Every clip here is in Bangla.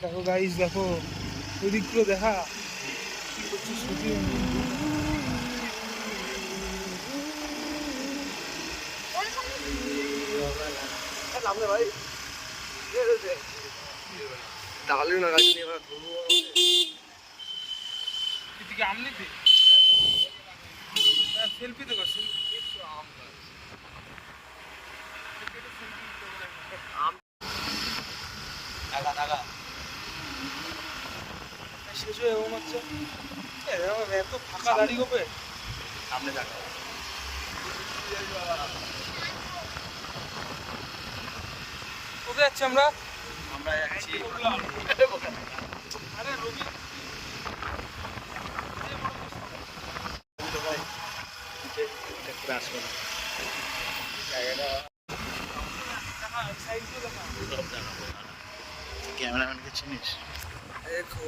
দেখো গাইস, দেখো ওই দিকগুলো দেখা কি করছে শুটিং। ভাই তাহলে না গাছ নিয়ে এদিকে আম নিতে সেলফি তো করছেন। শেষ হয়ে এমন হচ্ছে এত ফাঁকা দাঁড়ি গোপে সামনে দেখা কোথায় যাচ্ছি আমরা? আমরা যাচ্ছি আরে রবি আসবে না জায়গাটা ক্যামেরাম্যানকে চিনিস? দেখো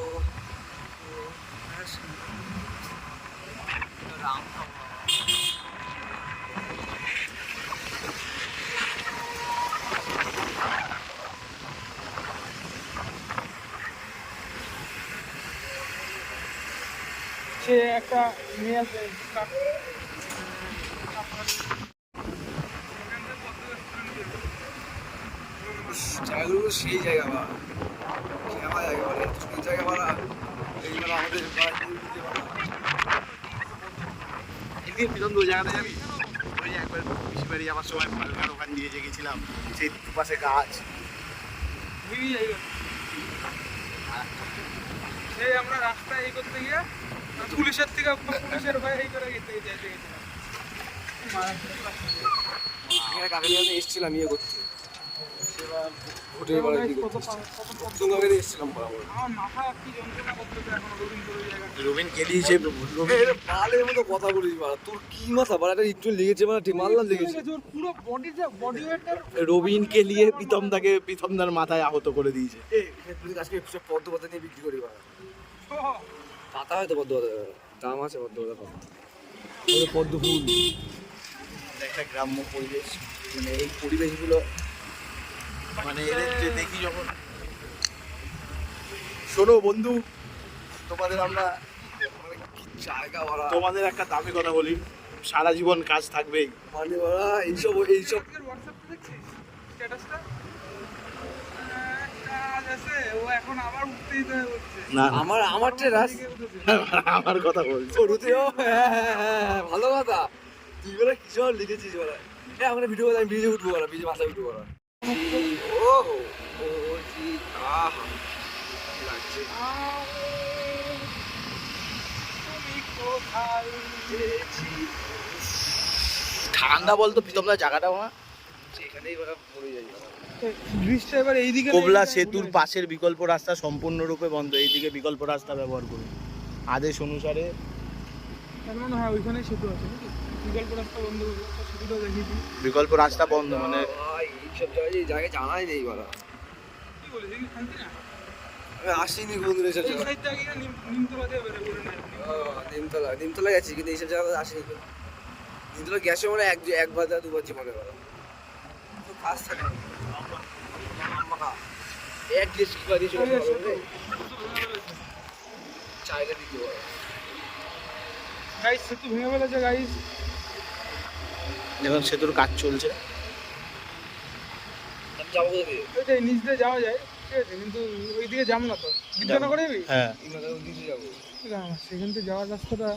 সে একটা মেয়ে আছে জায়গাগুলো সেই জায়গা বা আমার জায়গা বলে সেই জায়গা বলা এইগুলো আমাদের এদিকে পিছন দু জায়গাতে যাবি। ওই যে একবার পিসি বাড়ি যাওয়ার সময় ভালকার ওখান দিয়ে যে গেছিলাম, সেই দুপাশে গাছ সেই আমরা রাস্তায় এই করতে গিয়ে পুলিশের থেকে পুলিশের ভয়ে এই করে যেতে গেছিলাম। এখানে কাকে নিয়ে এসেছিলাম ইয়ে করতে, ভোটের বেলা কি করতে এসেছিলাম বরাবর। আমার মাথা কি যন্ত্রণা করতেছে এখন রবিন করে জায়গা। রবিন গেলিয়েছে পালের মতো কথা বলিস বাড়া, তোর কি মাথা বাড়া, একটা একটু লেগেছে মানে ঠিক মারলাম লেগেছে। ওর পুরো বডি ওয়েটটার রবিনকে নিয়ে প্রীতমদার মাথায় আহত করে দিয়েছে। আজকে পদ্ম পাতা নিয়ে বিক্রি করি বাড়া, পাতা হয়তো পদ্ম পাতা দাম আছে, পদ্ম পাতা পাতা পদ্ম ফুল। একটা গ্রাম্য পরিবেশ, মানে এই পরিবেশগুলো মানে এদের যে দেখি যখন। শোনো বন্ধু, তোমাদের আমরা মানে কি জায়গা ভরা, তোমাদের একটা দামি কথা বলি, সারা জীবন কাজ থাকবেই মানে ওরা এইসব হোয়াটসঅ্যাপে দেখছিস স্ট্যাটাসটা? কাজ আছে, ও এখন আবার উঠতেই তো হচ্ছে না আমার ট্রেরাস আমার কথা বলছি ভালো কথা। তুই বলে কিছু লিখেছিস বলে আমরা ভিডিও আমি ব্রিজে উঠবো বলা, ব্রিজে মাথায় উঠবো বলা। ও ও জি আহা লাগছে। ঠান্ডা বলতো প্রীতমদা জায়গাটা না এখানেই পড়ে যাই। ব্রিজটা এবার এইদিকে কোবলা সেতুর পাশের বিকল্প রাস্তা সম্পূর্ণরূপে বন্ধ, এইদিকে বিকল্প রাস্তা ব্যবহার করুন আদেশ অনুসারে। তার মানে হ্যাঁ ওইখানেই সেতু আছে নাকি? বিকল্প রাস্তা বন্ধ করে সেতুটা দেখিয়েছি। বিকল্প রাস্তা বন্ধ মানে এইসব জায়গায় এই জায়গায় জানাই নেই বলা। কি বলে দেখি শান্তি না? আমি আসিনি কোনদিন এসব এই জায়গায়। সাইডটা গিয়ে নিমতলা দিয়ে বেরো করে না। নিমতলা গেছি কিন্তু এইসব জায়গায় আসিনি। নিমতলা গ্যাসে মানে একবার দুবার জীবনে বলা কাজ থাকে না। এক দেশ কি করে চাইলে দিতে পারে গাইস সেতু ভেঙে ফেলেছে গাইস। এখন সেতুর কাজ চলছে। যাবো ওইটাই নিচ দিয়ে যাওয়া যায় ঠিক আছে, কিন্তু ওইদিকে যাবো না তো। বিদ্যানগরে যাবি? হ্যাঁ ওইদিকে যাবো। সেখান থেকে যাওয়ার রাস্তাটা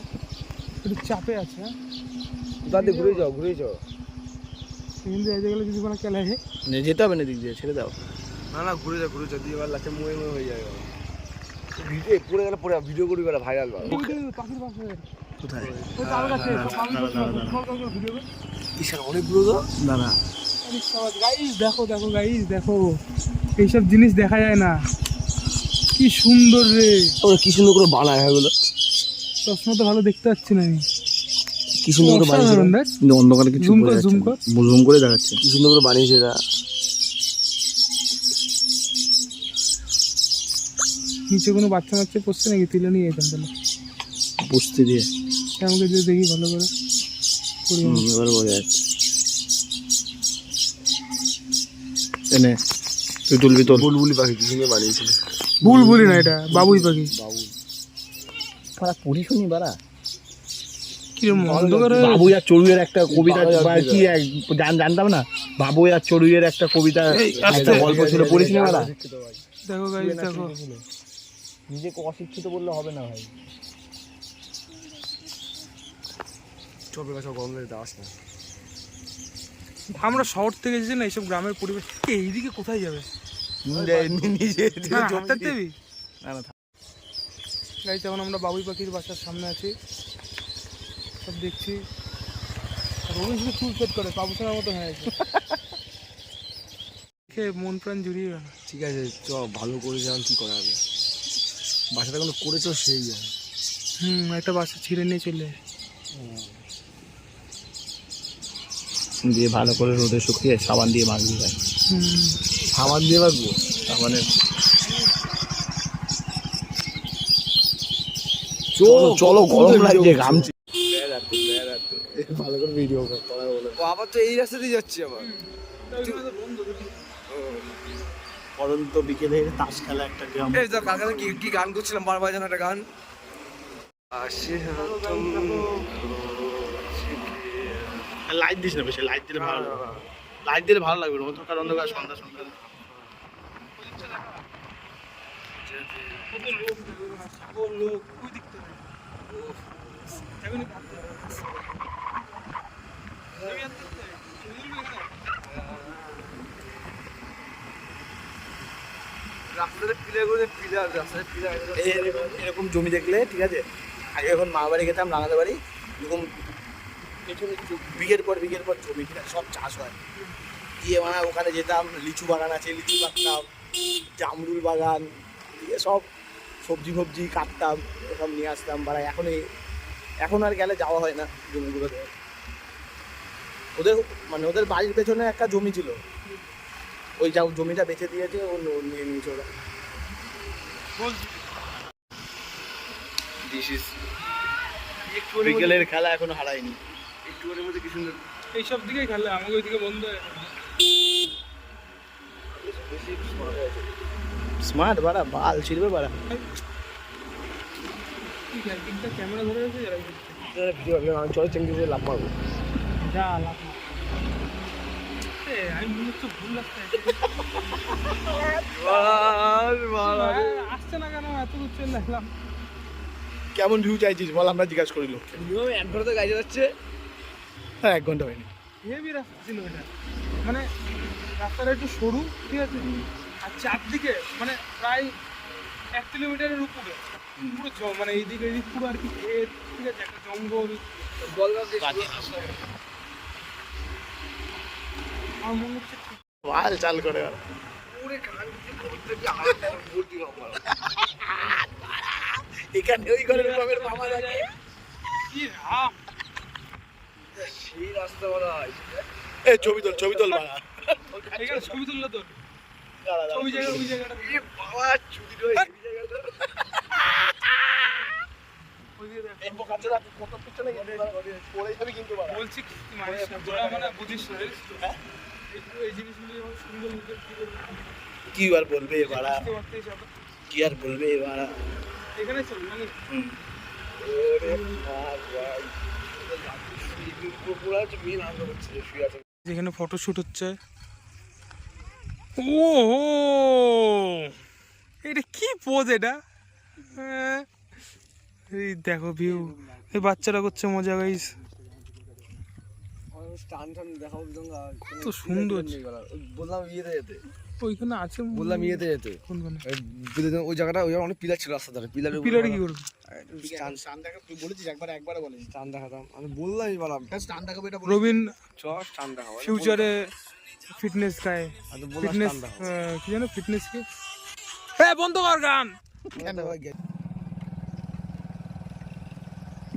একটু চাপে আছে। দাদি ঘুরে যাও সেখান দিয়ে যেতে গেলে কিছু কোনো কেলা আছে যেতে হবে না, দিক দিয়ে ছেড়ে দাও। না ঘুরে যাও দিয়ে এবার লাস্টে মুয়ে হয়ে যাবে। ভিডিও পড়ে গেলে পড়ে ভিডিও করি বেলা ভাইরাল বা পাখির পাশে কোথায় ওই তাল গাছে ভিডিও ইশান অনেকগুলো তো দাদা। গাইস দেখো দেখো গাইস দেখো, এইসব জিনিস দেখা যায় না। কি সুন্দর রে, ওরা কি সুন্দর করে বানায় এগুলো। চশমা তো ভালো দেখতে পাচ্ছি না আমি। কি সুন্দর করে বানিয়েছে, কিন্তু অন্ধকারে কিছু জুম করে দেখাচ্ছে। কি সুন্দর করে বানিয়েছে এরা। নিচে কোনো বাচ্চা পড়ছে নাকি? তুলে নিয়ে যেতাম তাহলে বসতে দিয়ে আমাকে যে দেখি ভালো করে। এবার বোঝা যাচ্ছে এনে তুই তুলবি তোর বুলবুলি পাখি কি সুন্দর বানিয়েছিল। বুলবুলি না, এটা বাবুই পাখি। বারা পড়ি শুনি বারা কিরম অন্ধকার বাবু আর চড়ুইয়ের একটা কবিতা কি জানতাম না। বাবু আর চড়ুইয়ের একটা কবিতা একটা গল্প ছিল, পড়িস না বারা? দেখো গাইস দেখো, নিজেকে অশিক্ষিত বললে হবে না ভাই। চোপের কাছে গরম লাগে দাস না। আমরা শহর থেকে এসেছি না, এইসব গ্রামের পরিবেশ। এইদিকে কোথায় যাবে? গাইস এখন আমরা বাবুই পাখির বাসার সামনে আছি, সব দেখছি। রবি শুধু চুল সেট করে পাবুসার মতো হয়ে আছে, মন প্রাণ জুড়িয়ে গেল। ঠিক আছে চ, ভালো করে যান, কি করা হবে। বাসাটা কিন্তু করেছো সেই যায়। একটা বাসা ছিঁড়ে নিয়ে চলে দিয়ে ভালো করে রোদে শুকিয়ে সাবান দিয়ে মাখবি ভাই। সাবান দিয়ে মাখবো, সাবানের চলো গরম লাগছে, ঘামছি। ভালো করে ভিডিও করা বলে আবার তো এই রাস্তা দিয়ে যাচ্ছি আবার। পরন্ত বিকেলে তাস খেলা একটা গ্রাম। এই তো কালকে কি গান করছিলাম বারবার, যেন একটা গান লাইট দিস না বেশি, লাইট দিলে ভালো লাগবে। লাইট দিলে ভালো লাগবে, অন্ধকার অন্ধকার সন্ধ্যা সন্ধ্যা। এরকম জমি দেখলে ঠিক আছে, আগে এখন মা বাড়ি গেতাম, রাঙাতে বাড়ি, এরকম পেছনে বিঘের পর জমি, ঠিক আছে, সব চাষ হয়। গিয়ে মানে ওখানে যেতাম, লিচু বাগান আছে, লিচু কাটতাম, জামরুল বাগান, সব সবজি ফবজি কাটতাম, সব নিয়ে আসতাম। বাড়া এখন আর গেলে যাওয়া হয় না জমিগুলোতে। ওদের বাড়ির পেছনে একটা জমি ছিল, ওই জমিটা বেচে দিয়েছে, ও নিয়ে নিয়েছে ওরা। বিকেলের খেলা এখনো হারায়নি, একটুখানির মধ্যে কি সুন্দর। এইসব দিকে খেলে, আমাকে ওইদিকে বন্ধ হয়ে স্মার্ট বাড়া, বাল ছিড়বে বাড়া। ক্যামেরা ধরে আছে, আমি চলে চেঙ্গি দিয়ে লাভ মারবো। যা লাভ আমি মনে হচ্ছে ভুল আসছে না কেন, এত দূর চলে আসলাম। কেমন ভিউ চাইছিস বল, আমরা জিজ্ঞাসা করি লোককে। মিনিমাম 1 ঘন্টা তো গাড়ি যাচ্ছে। হ্যাঁ 1 ঘন্টা হয়নি। হেভি রাস্তা ছিল এটা, মানে রাস্তাটা একটু সরু, ঠিক আছে, আর চারদিকে মানে প্রায় 1 কিলোমিটারের উপরে পুরো মানে এইদিকে এদিক পুরো আর কি ক্ষেত, ঠিক আছে, একটা জঙ্গল। আমার মনে হচ্ছে বাল চাল করে এখানে ওই ঘরের বাবার মামা লাগে। কি রাম, সেই রাস্তা বলা হয়। এ ছবি তোল বাড়া, এখানে ছবি তুললে তোর ওই জায়গাটা এ বাবা ছুটি রয়ে এই জায়গাটা। ওই যে দেখ এই বোকাচোদা কত পিছনে গেছে পড়ে যাবে কিন্তু বাড়া। বলছি কি মানিস না তোরা, মানে বুঝিস না। হ্যাঁ এই জিনিসগুলো যখন সুন্দর কি আর বলবে এ বাড়া, কি আর বলবে এ বাড়া। এখানে চল মানে যেখানে ফটোশুট হচ্ছে। ও এটা কি পোজ এটা, এই দেখো ভিউ, এই বাচ্চারা করছে মজা গাইস, কত সুন্দর। বললাম ইয়েতে যেতে, ওইখানে আছে, বললাম ইয়েতে যেতে, ওই জায়গাটা, ওই অনেক পিলার ছিল রাস্তা ধারে। পিলারে কি করবে? স্টান দেখা তুই বলেছিস একবারে বলেছিস স্টান দেখাতাম, আমি বললামই বললাম স্টান দেখাবো। এটা রবিন স্টান দেখাবো ফিউচারে ফিটনেস গায়, ফিটনেস কি জানো, ফিটনেস কি। হ্যাঁ বন্ধ কর গান।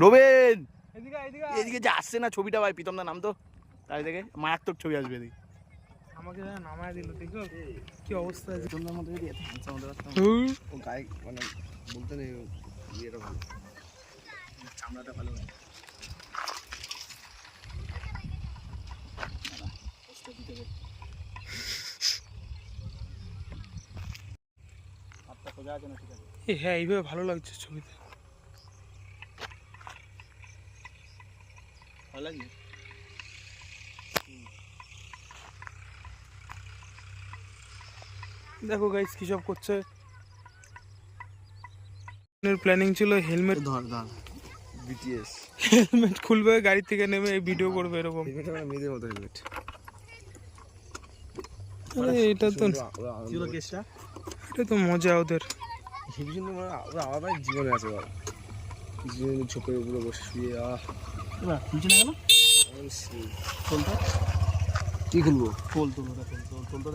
রবিন এদিকে যে আসছে না ছবিটা ভাই, প্রীতম দা নাম তো তাই দেখে মারাত্মক ছবি আসবে এদিকে। আমাকে নামায় দিল, দেখো কি অবস্থা আছে। প্রীতম দার মধ্যে যদি এত হ্যান্ডসাম হতে পারতাম, ও গায়ে মানে বলতে নেই, ইয়েটা ভালো, চামড়াটা ভালো। সোজা আছে না ঠিক আছে? হ্যাঁ এইভাবে ভালো লাগছে ছবিতে। ভালো লাগছে। দেখো গাইস কি সব করছে। প্ল্যানিং ছিল হেলমেট ধর বিটিএস হেলমেট খুলবে গাড়ি থেকে নেমে এই ভিডিও করবে এরকম। মেয়েদের মতো হেলমেট। আরে এটা তো কেসটা এটা তো মজা ওদের। হেভি সুন্দর, ওরা আবার জীবনে আছে বল। জীবনে ছোপের উপরে বসে শুয়ে খুলছে না কেন? তোলটা কি খুলবো? তোল তো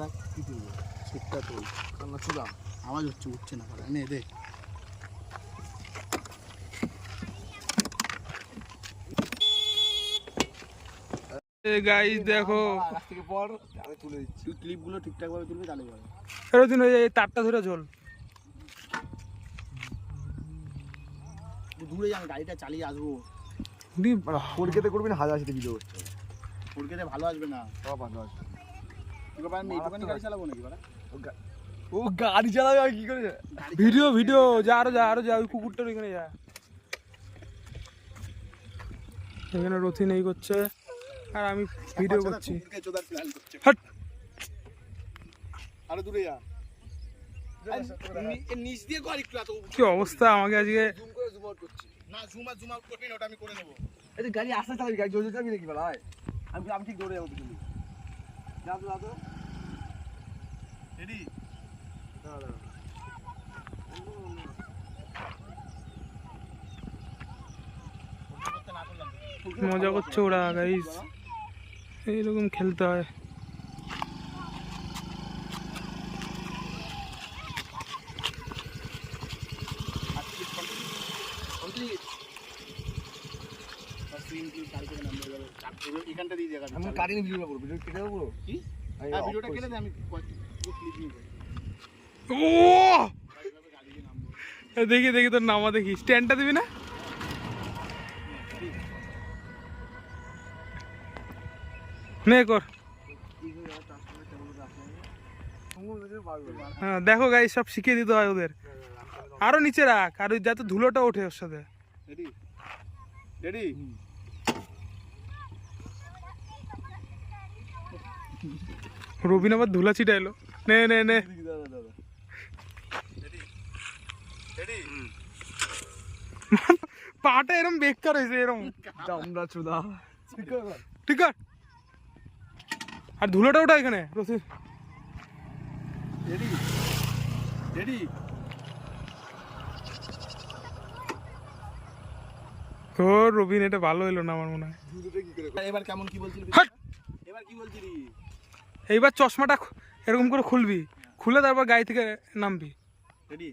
দেখ কি খুলবো? সুটটা তোল কান্না চুলা আওয়াজ হচ্ছে, উঠছে না নে দে। গাইস দেখো কাছ থেকে পর আমি তুলে দিচ্ছি। তুই ক্লিপগুলো ঠিকঠাক ভাবে তুলবি তাহলে ভালো। এরকম এই তারটা ধরে ঝোল। দূরে যান, গাড়িটা চালিয়ে আসবো। ফোরকেতে করবি না হাজার সাথে ভিডিও করছে? ফোরকেতে ভালো আসবে না। সব ভালো আছে। আমি এইটুখানি গাড়ি চালাবো নাকি বলা? ও গাড়ি চালাবে আর কি করে? ভিডিও যা আরো যা ওই কুকুরটার ওইখানে যা। এখানে রথি নেই করছে আর আমি ভিডিও করছি। হাট আরো দূরে যা। নিচ দিয়ে কর একটু, এত কি অবস্থা আমাকে আজকে। জুম করে জুম আউট করছি। না জুম আউট করবি না, ওটা আমি করে নেবো। এই গাড়ি আস্তে চালাবি, গাড়ি জোরে চালাবি নাকি বলা? আমি ঠিক দৌড়ে যাবো তুমি। যা তো রেডি? মজা করছে ওরা গাইস, এইরকম খেলতে হয়। এখানটা দিয়ে জায়গা আমি কাটিং ভিডিও করবো, ভিডিও কেটে দেবো পুরো। কি? ভিডিওটা কেটে দে, আমি ক্লিপ নিয়ে ও দেখি তোর নামা দেখি, স্ট্যান্ডটা দিবি না? নে কর। হ্যাঁ দেখো গাইস সব শিখিয়ে দিতে হয় ওদের। আরো নিচে রাখ, আর ওই যাতে ধুলোটা ওঠে ওর সাথে। রেডি? রেডি? রবিন আবার ধুলা ছিটা এলো। নে রেডি? পাটা এরম বেকার হয়েছে এরম। আমরা চুদা ঠিক আছে, আর ধুলোটা ওঠা এখানে। রথি রেডি? রেডি? ও রবিন এটা ভালো এলো না আমার মনে হয়। এবার কেমন কি বলছিলি? হাট! এবার কি বলছিলি? এইবার চশমাটা এরকম করে খুলবি, খুলে তারপর গাড়ি থেকে নামবি। রেডি?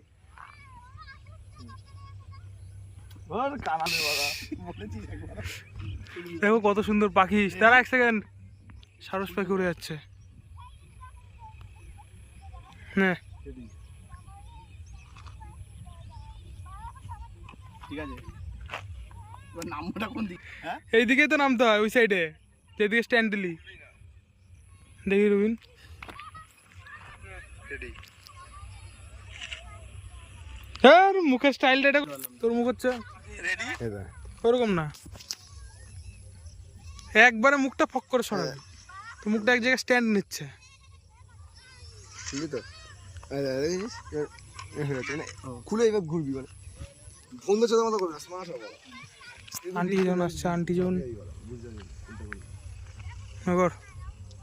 দেখো কত সুন্দর পাখি। তারা এক সেকেন্ড, সারস পাখি উড়ে যাচ্ছে। হ্যাঁ ঠিক আছে, এবার নামটা কোন দিক? হ্যাঁ এইদিকেই তো নামতে হয়, ওই সাইডে যেদিকে স্ট্যান্ড দিলি। দেখি রবিন, রেডি? হ্যাঁ মুখের স্টাইলটা এটা তোর মুখ হচ্ছে রেডি? ওরকম না, একবারে মুখটা ফক করে সরাবে। তো মুখটা এক জায়গায় স্ট্যান্ড নিচ্ছে। ঠিক তো খুলে এবার ঘুরবি, মানে বন্ধু চোদ্দ মতো করবি না, স্মার্ট হবে। আন্টি জন আসছে, আন্টি জন এবার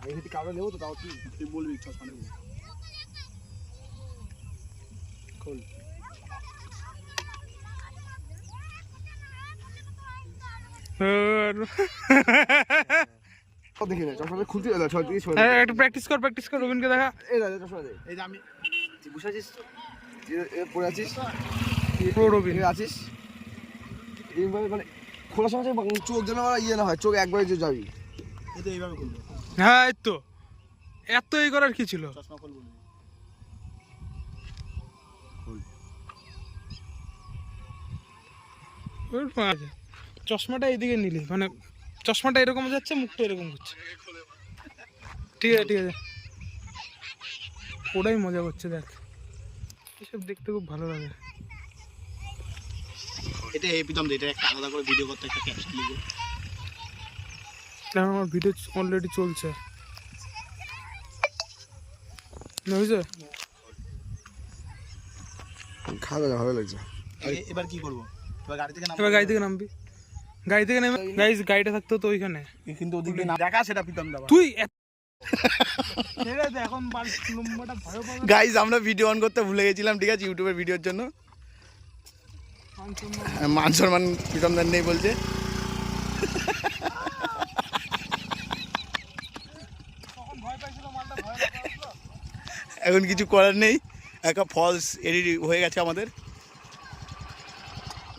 আমি যদি কাউকে নেবো তো তাও কি তুই বলবি চশমা নেবো। খোল। দেখি না চশমাটা খুলতে ছয় দিকে ছয় একটু প্র্যাকটিস কর রবিনকে দেখা। এই দাদা চশমা দে। এই যে আমি তুই বসে আছিস, পড়ে আছিস, প্রো রবিন আছিস এইভাবে, মানে খোলার সময় চোখ যেন আমার ইয়ে না হয়, চোখ একবারে যে যাবি। এই তো এইভাবে খুলবো। হ্যাঁ এই তো, এত এই করার কি ছিল? চশমা খুলবো না। চশমাটা এইদিকে নিলি, মানে চশমাটা এরকম যাচ্ছে, মুখটা এরকম করছে। ঠিক আছে ওটাই মজা করছে। দেখ এসব দেখতে খুব ভালো লাগে। এটা এই প্রীতম এটা একটা আলাদা করে ভিডিও করতে একটা ক্যাপশন লিখে। কারণ আমার ভিডিও অলরেডি চলছে, বুঝছো? খাওয়া দাওয়া ভালো লাগছে। এবার কি করবো? এবার গাড়ি থেকে এবার গাড়ি থেকে নামবি, গাড়ি থেকে নেমে গাইস গাড়িটা থাকতো তো ওইখানে, কিন্তু ওদিকে না দেখা সেটা প্রীতম দা। তুই ঠিক আছে এখন নম্বরটা ভয় পাবে। গাইস আমরা ভিডিও অন করতে ভুলে গেছিলাম, ঠিক আছে, ইউটিউবের ভিডিওর জন্য। মান সম্মান প্রীতম দার নেই বলছে। এখন কিছু করার নেই, একটা ফলস এডিট হয়ে গেছে আমাদের।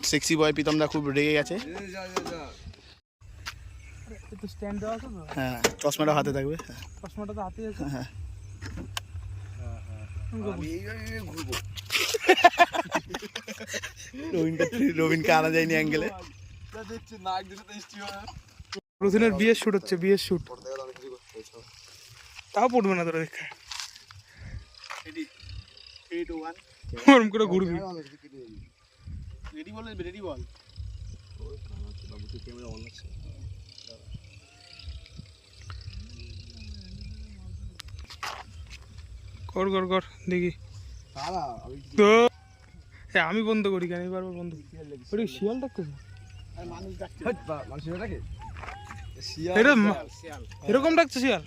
সেক্সি বয় প্রীতম দা খুব রেগে গেছে। তো স্ট্যান্ড দেওয়া আছে তো, হ্যাঁ চশমাটা হাতে থাকবে। চশমাটা তো হাতে আছে। হ্যাঁ রবিনকে আনা যায়নি অ্যাঙ্গেলে। রুথিনের বিয়ের শুট হচ্ছে, বিয়ের শুট। তাও পড়বে না তোরা দেখা, ওরম করে ঘুরবি। রেডি বল, রেডি বল। কর কর কর দেখি তো। আমি বন্ধ করি কেন, এবার বন্ধ করি। শিয়াল ডাকতেছে, এরকম ডাকছে শিয়াল।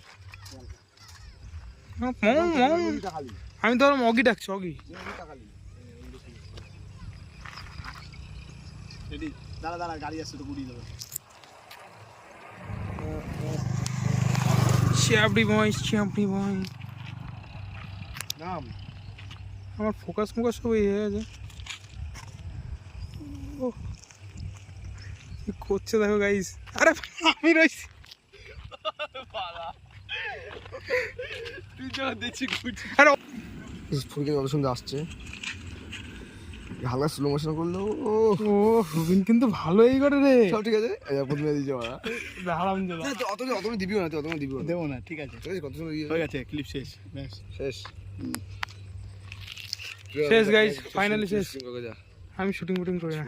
আমি তো অগি ডাকছি, অগি। দাঁড়া দাঁড়া, গাড়ি আসছে তো গুড়িয়ে দেবে। শ্যাপড়ি বয়, শ্যাপড়ি বয়। নাম আমার ফোকাস ফোকাস সব এই হয়ে গেছে। ও কি করছে দেখো গাইস। আরে আমি রয়েছি, আরে ফুলকে কত সুন্দর আসছে, হালকা স্লো মোশন করলো। ও ও রবিন কিন্তু ভালোই করে রে। সব ঠিক আছে, প্রথমে দিয়েছে ওরা। হারাম জাদা। অত দিবিও না, অত দিবিও না, দেবো না, ঠিক আছে ঠিক আছে। কত সুন্দর হয়ে গেছে, ক্লিপ শেষ, ব্যাস শেষ শেষ গাইস, ফাইনালি শেষ। আমি শুটিং ফুটিং করি না।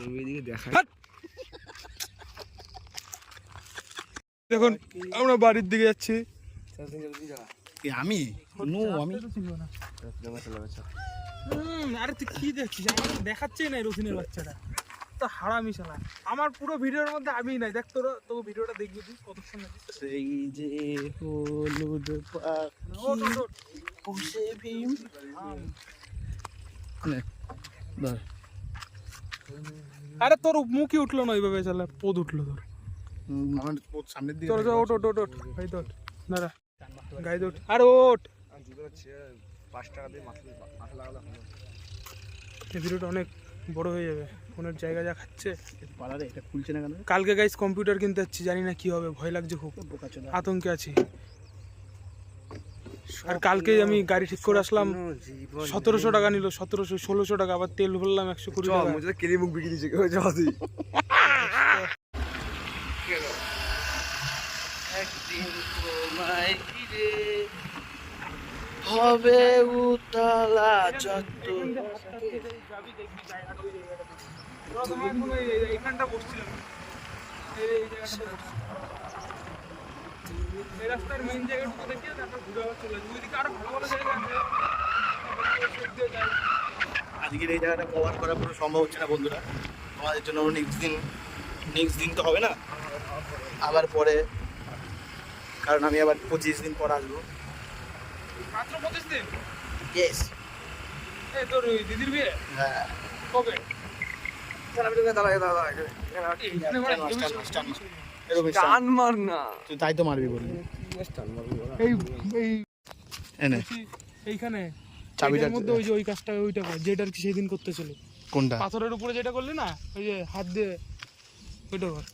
দেখুন আমরা বাড়ির দিকে যাচ্ছি। আমি আরে তুই কি দেখছিস? আমাকে দেখাচ্ছেই নাই রসিনের বাচ্চাটা তো হারামি শালা। আমার পুরো ভিডিওর মধ্যে আমি নাই। দেখ তোর তো ভিডিওটা দেখবি তুই কত সুন্দর। সেই যে হলুদ পাখি ভীম। আরে তোর মুখই উঠলো না ওইভাবে, শালা পদ উঠলো তোর। আমার সামনের দিকে তোর ওট ওট ওট ওট ভাই, তোর দাঁড়া গাই দোট। আর ওট, 5 টাকা দিয়ে মাছ লাগালো। এই ভিডিওটা অনেক বড় হয়ে যাবে। ফোনের জায়গা যা খাচ্ছে। পালারে এটা খুলছে না কেন? কালকে গাইস কম্পিউটার কিনতে যাচ্ছি, জানি না কি হবে, ভয় লাগছে খুব, আতঙ্কে আছি। আর কালকে আমি গাড়ি ঠিক করে আসলাম, 1700 টাকা নিল, 1700 1600 টাকা। আবার তেল ভরলাম 120 টাকা। কেলি মুখ বিক্রি দিচ্ছে একদিন তোমায় ঘিরে হবে উতলা চত্বর। এইখানটা বসছিলাম, এই রাস্তার মেইন জায়গাটুকু দেখিয়ে তারপর ঘুরে আবার চলে যাবো। ওইদিকে আরো ভালো ভালো জায়গা আছে। আজকের এই জায়গাটা কভার করা পুরো সম্ভব হচ্ছে না বন্ধুরা, তোমাদের জন্য। নেক্সট দিন তো হবে না, আবার পরে, কারণ আমি আবার 25 দিন পর আসবো। মাত্র 25 দিন? ইয়েস। এই তোর ওই দিদির বিয়ে হ্যাঁ। কবে? তাই তো মারবি বলি। এই এনে এইখানে চাবিটার মধ্যে ওই যে ওই কাজটা ওইটা কর, যেটা আর কি সেদিন করতেছিল। কোনটা? পাথরের উপরে যেটা করলি না, ওই যে হাত দিয়ে ওইটা কর।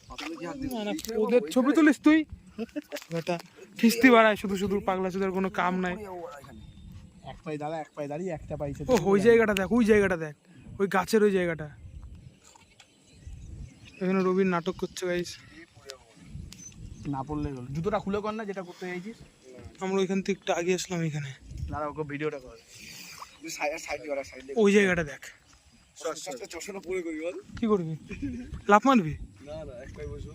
ওদের ছবি তুলিস তুই বেটা, কিস্তি বাড়ায় শুধু শুধু, পাগলা চোদার কোনো কাম নাই। এক পায়ে দাঁড়া, এক পায়ে দাঁড়িয়ে একটা পাইছে। ও ওই জায়গাটা দেখ, ওই জায়গাটা দেখ, ওই গাছের ওই জায়গাটা। এখানে রবির নাটক করছে গাইস। না পড়লে গেল, জুতোটা খুলে কর না, যেটা করতে চাইছিস। আমরা ওইখান থেকে একটু আগে আসলাম এখানে। দাঁড়া ওকে ভিডিওটা কর। সাইড করা সাইড ওই জায়গাটা দেখ। চশমাটা পরে করি বল। কি করবি? লাফ মারবি? না এক পায়ে বসো।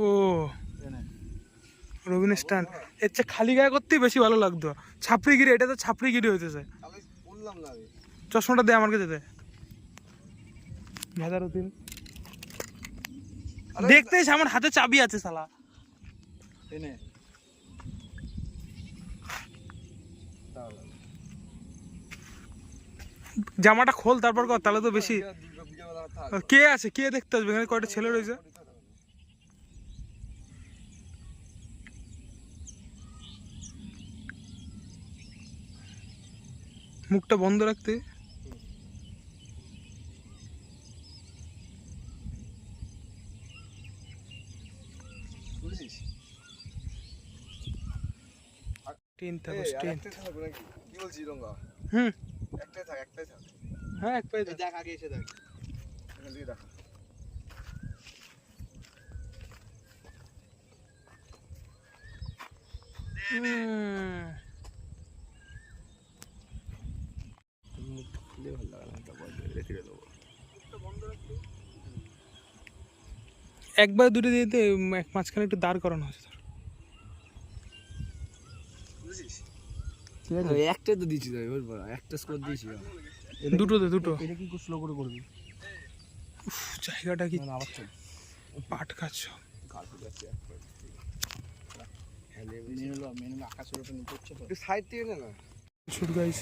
ও রবিন স্ট্যান্ড এর চেয়ে খালি গায়ে করতেই বেশি ভালো লাগতো। ছাপড়িগিরি, এটা তো ছাপড়িগিরি হইতেছে। আমি বললাম না আমি। চশমাটা দে আমার কাছে, দে। মেধারুদ্দিন দেখতেইস আমার হাতে চাবি আছে শালা। এনে জামাটা খোল তারপর কর, তাহলে তো বেশি। কে আছে? কে দেখতে আসবে? এখানে কয়টা ছেলে রয়েছে। মুখটা বন্ধ রাখতে। বুঝছিস? টেন্থ এই, আগস্ট, আর টেন্থ। একটাই থাকবে নাকি? কি বলছিস রঙ্গা? হুম, একটাই থাক। হ্যাঁ এক পায়ে এই দেখ আগে এসে দেখ। এখান থেকে দেখ। মুখ খুলে ভালো লাগে না, তারপর রেখে দেবো। একবার দুটো দিতে মাঝখানে একটু দাঁড় করানো হয়েছে। বুঝছিস? একটা তো দিয়েছি তাই ওর বড় একটা স্কোর দিয়েছি। দুটো দে, দুটো। এটা কি স্লো করে করবি? উফ, জায়গাটা কি আবার চল। পাট খাচ্ছ। কাটু যাচ্ছে একবার। মেনুলো আকাশের উপর নিয়ে পড়ছে তো। একটু সাইড থেকে নে না। শুট গাইস,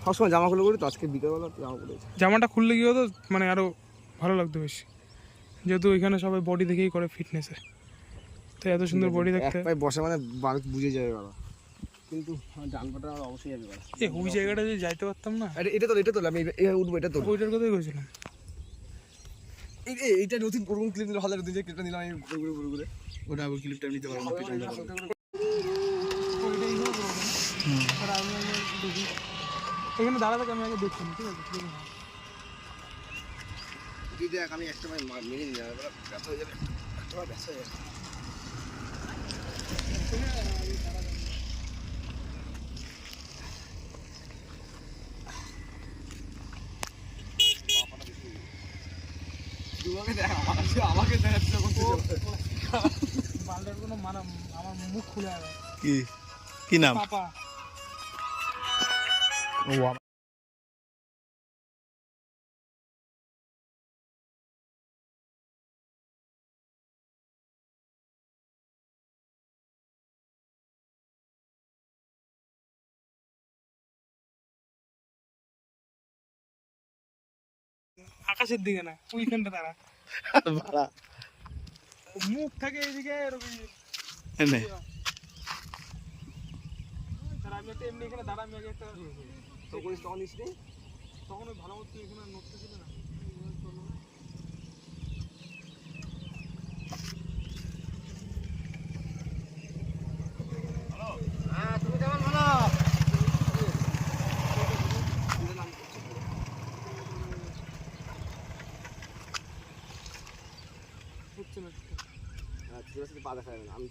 সবসময় জামা খুলে করি তো, আজকে বিকালবেলা জামা খুলেছি। জামাটা খুললে কি হতো মানে আরো ভালো লাগতো বেশি, যেহেতু এখানে সবাই বডি দেখেই করে ফিটনেসে, তো এত সুন্দর বডি দেখতে। এক পায়ে বসে মানে বাড়ি বুঝে যাবে বাবা। কিন্তু জানপাটা অবশ্যই যাবে বাবা। এ ওই জায়গাটা যদি যাইতে পারতাম না। এটা তো আমি উঠবো, এটা তো ওইটার কথাই বলছিলাম। এইটা নতুন প্রথম ক্লিপ নিলে ভালো লাগতো, যে ক্লিপটা নিলাম আমি ঘুরে ওটা আবার ক্লিপটা নিতে পারবো না। এখানে দাঁড়া থাকে, আমি আগে দেখছি, ঠিক আছে? তুই দেখ, আমি একটা মেনে নিয়ে যাবে, ব্যথা হয়ে যাবে, একটা ব্যথা হয়ে যাবে। আমাকে দেখাচ্ছে বালটার কোনো মানে আমার মুখ খুলে যাবে। কি নাম? পাপা। আকাশের দিকে না, ওইখানটা দাঁড়া। মুখ থাকে এইদিকে এরকম। আমি একটা এমনি এখানে দাঁড়া, আমি আগে একটা তখন ওই ভালো মতো এখানে নড়তে ছিল না। তুমি কেমন ভালো? হচ্ছে না। পা দেখা যাবে না, আমি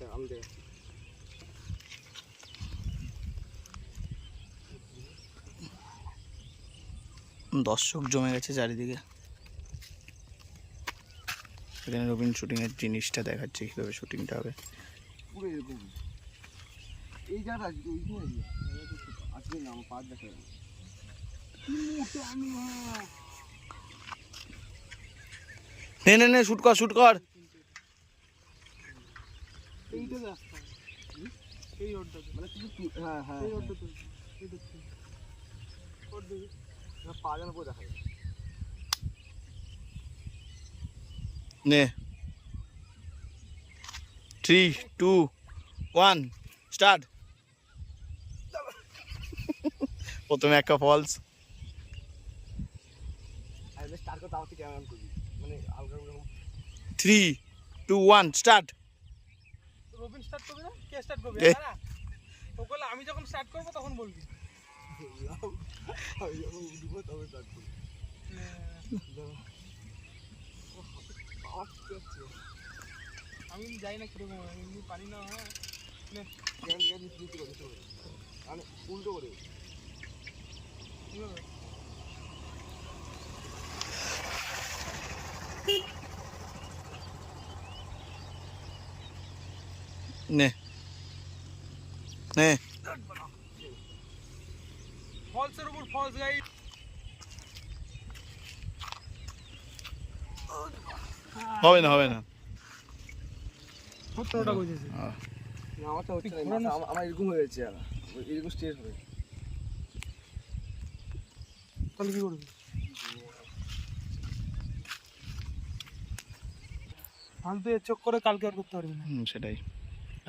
দর্শক জমে গেছে চারিদিকে। এখানে রবিন শুটিংয়ের জিনিসটা দেখাচ্ছে, কীভাবে শুটিংটা হবে। পুরো এরকম এই জায়গাটা ওইখানে আজকে না আমার পা দেখা যাবে। নে শুট কর। এইটা রাস্তা, এই রোডটাতে, মানে তুই হ্যাঁ এই রোডটাতে, এইটা রোড দেখি। পা যেন পুরো দেখা যাবে। নে 3, 2, 1 স্টার্ট। প্রথমে একটা ফলস। আমি স্টার্ট করতে আমার কেমন করবি, মানে আলগা 3, 2, 1 স্টার্ট। রবিন স্টার্ট করবে না? কে স্টার্ট করবে? এ। না ও বলে আমি যখন স্টার্ট করবো তখন বলবি। আমি যখন উঠবো তবে স্টার্ট করবি। আমি যাই না কিরকম, এমনি পারি না। হ্যাঁ মানে উল্টো করে নে নে ফলসের উপর ফলস গাইড। হবে না হবে না। 17টা বুঝেছি। না আমারটা হচ্ছে না, আমার এরকম হয়ে যাচ্ছে, এরকম স্টেজ হবে। তাহলে কি করবি? ফালতু এর চোখ করে কালকে আর করতে পারবি না। সেটাই,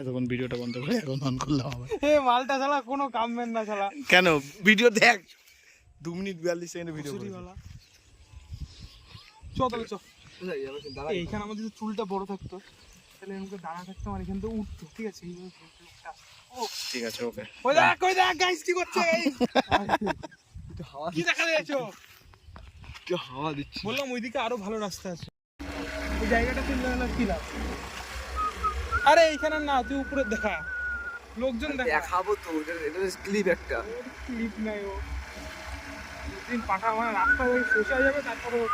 এতক্ষণ ভিডিওটা বন্ধ করে এখন অন করলাম আবার। এ মালটা শালা কোনো কামের না শালা। কেন ভিডিও দেখ, 2 মিনিট 42 সেকেন্ড ভিডিও করেছি। চুরিওয়ালা। চ তাহলে চ। কোথায় যাবে সে দাঁড়া। এইখানে আমাদের যদি চুলটা বড় থাকতো তাহলে এমনি দাঁড়া থাকতাম আর এখান থেকে উঠতো, ঠিক আছে? এইভাবে চুলটা। ও ঠিক আছে ওকে। ওই দেখ গাইস কি করছে এই? হাওয়া কি দেখা যাচ্ছে? কি হাওয়া দিচ্ছে। বললাম ওইদিকে আরো ভালো রাস্তা আছে। এই জায়গাটা তুই না কি লাভ? আরে এইখানে না, তুই উপরে দেখা, লোকজন দেখা। দেখাবো তো, এটা ক্লিপ একটা। ক্লিপ নাই ও। দিন পাঠা মানে রাস্তা ওই শেষ হয়ে যাবে, তারপরে ওই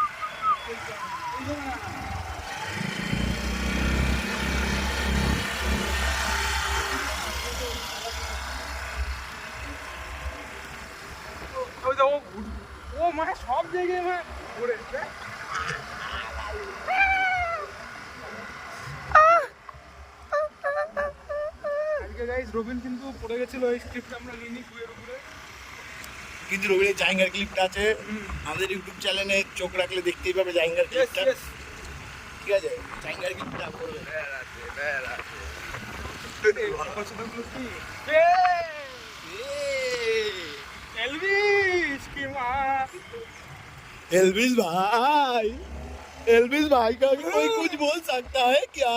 যে ও মানে সব জায়গায় মানে ঘুরে আজকে গাইস রবিন কিন্তু পড়ে গেছিল এই স্ক্রিপ্টটা আমরা নিয়ে নিই কুয়ের উপরে। কিন্তু রবিনের জাইঙ্গার ক্লিপটা আছে আমাদের ইউটিউব চ্যানেলে, চোখ রাখলে দেখতেই পাবে জাইঙ্গার ইয়েস ক্লিপটা। ইয়েস। ঠিক আছে, জাইঙ্গার ক্লিপটা করবে। পছন্দগুলো কি? এলভিস কি মা। एल्विस भाई का भी कोई कुछ बोल सकता है क्या?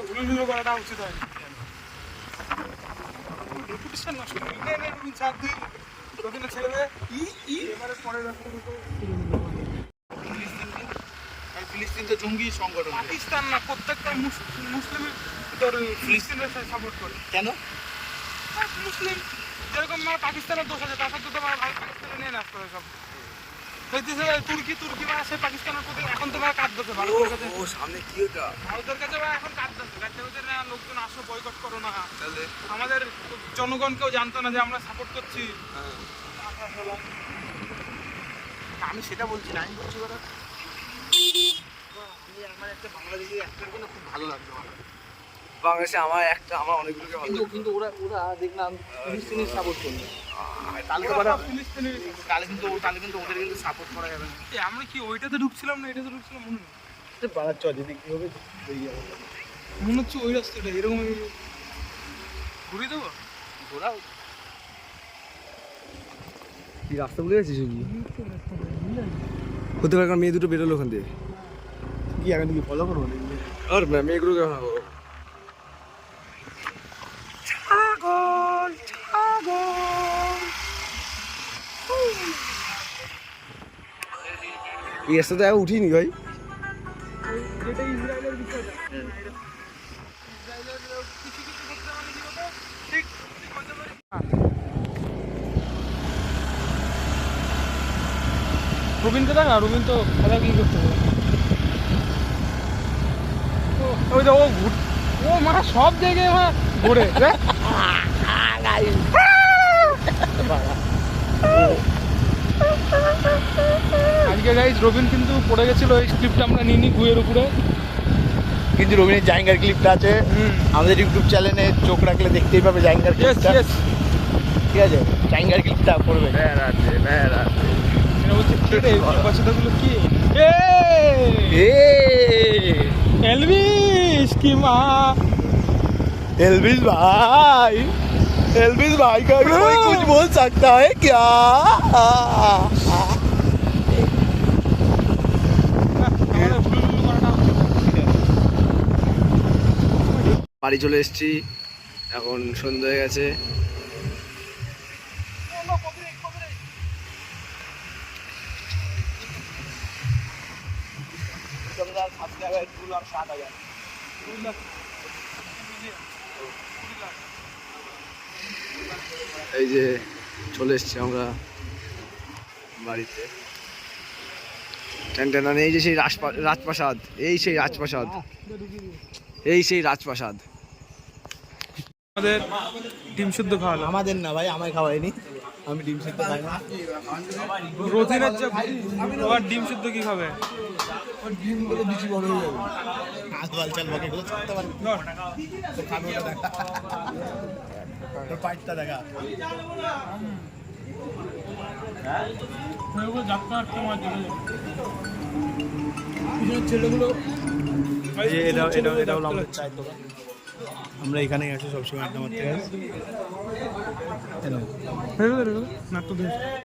উলুলুলু করাটা উচিত হয়। রেপুটেশন নষ্ট করে নে নে তুমি চাপ দিই তোকে ছেড়ে দে। এবারে পরে রাস্তা দুটো ফিলিস্তিন তো জঙ্গি সংগঠন। পাকিস্তান না, প্রত্যেকটা মুসলিম তোর ফিলিস্তিনের সাপোর্ট করে। কেন? মুসলিম যেরকম মানে পাকিস্তানের দোষ আছে, তার সাথে তো মানে পাকিস্তানে নিয়ে আসতে হবে সব। হইতেছে তুর্কি মানে সে পাকিস্তানের প্রতি এখন তো কাজ দিচ্ছে ভারতের কাছে। ও সামনে কি ওটা? ভারতের কাছে বা এখন কাজ দিচ্ছে, কাজ দিচ্ছে না লোকজন আসো বয়কট করো না। তাহলে আমাদের জনগণকেও জানতো না যে আমরা সাপোর্ট করছি। আমি সেটা বলছি না, আমি বলছি কথা আমি আমার একটা বাংলাদেশি অ্যাক্টরকে না খুব ভালো লাগতো আমার। বাংলাদেশে আমার অনেকগুলোকে ভালো লাগে। কিন্তু ওরা দেখলাম ফিলিস্তিনের সাপোর্ট করলো। তাহলে কিন্তু ওদের কিন্তু সাপোর্ট করা যাবে না। আমরা কি ওইটাতে ঢুকছিলাম না এটাতে ঢুকছিলাম মনে নেই। পাড়ার চ যদি কি হবে বেরিয়ে যাবে। মনে হচ্ছে ওই রাস্তাটা এরকম ঘুরিয়ে দেবো। ঘোরাও কি রাস্তা ভুলে গেছিস কি? হতে পারে কারণ মেয়ে দুটো বেরোলো ওখান থেকে। কি এখন কি ফলো করবো? আর মেয়েগুলোকে ভালো। এই রাস্তাতে আগে উঠিনি ভাই। যেটা ইসরায়েলের বিষয়টা ইসরায়েলের কিছু কিছু ক্ষেত্রে মানে কি বলতো ঠিক করতে পারি। রবিনকে দেখ না, রবিন তো খেলা কি করতে পারে। ওই যে ও মানে সব জায়গায় ঘুরে আজকে গাইজ রবিন কিন্তু পড়ে গেছিল এই স্ক্রিপ্টটা আমরা নিয়ে নিই গুয়ের উপরে। কিন্তু রবিনের জাইঙ্গার ক্লিপটা আছে আমাদের ইউটিউব চ্যানেলে, চোখ রাখলে দেখতেই পাবে জাইঙ্গার ক্লিপটা। ঠিক আছে, জাইঙ্গার ক্লিপটা করবে। পছন্দগুলো কি? এলভিস কি মা। एल्विस भाई का भी कोई कुछ बोल सकता है क्या? বাড়ি চলে এসেছি, এখন সন্ধ্যা হয়ে গেছে। এই যে চলে এসছি আমরা বাড়িতে। টেনটেনান, এই যে সেই রাজপ্রাসাদ, এই সেই রাজপ্রাসাদ, এই সেই রাজপ্রাসাদ। আমাদের ডিম শুদ্ধ খাওয়ালো। আমাদের না ভাই, আমায় খাওয়াইনি, আমি ডিম সিদ্ধ খাই না। রথিনের যে ওর ডিম শুদ্ধ কি খাবে? ডিমগুলো বেশি বড় হয়ে যাবে। হাত বাল চাল বাকি এগুলো ছাড়তে পারবি না। তোর খানোটা দেখা, তোর পাইটটা দেখা। ছেলেগুলো এটা হলো আমাদের চায়ের দোকান। আমরা এখানেই আছি সবসময় আড্ডা মারতে। নাট্য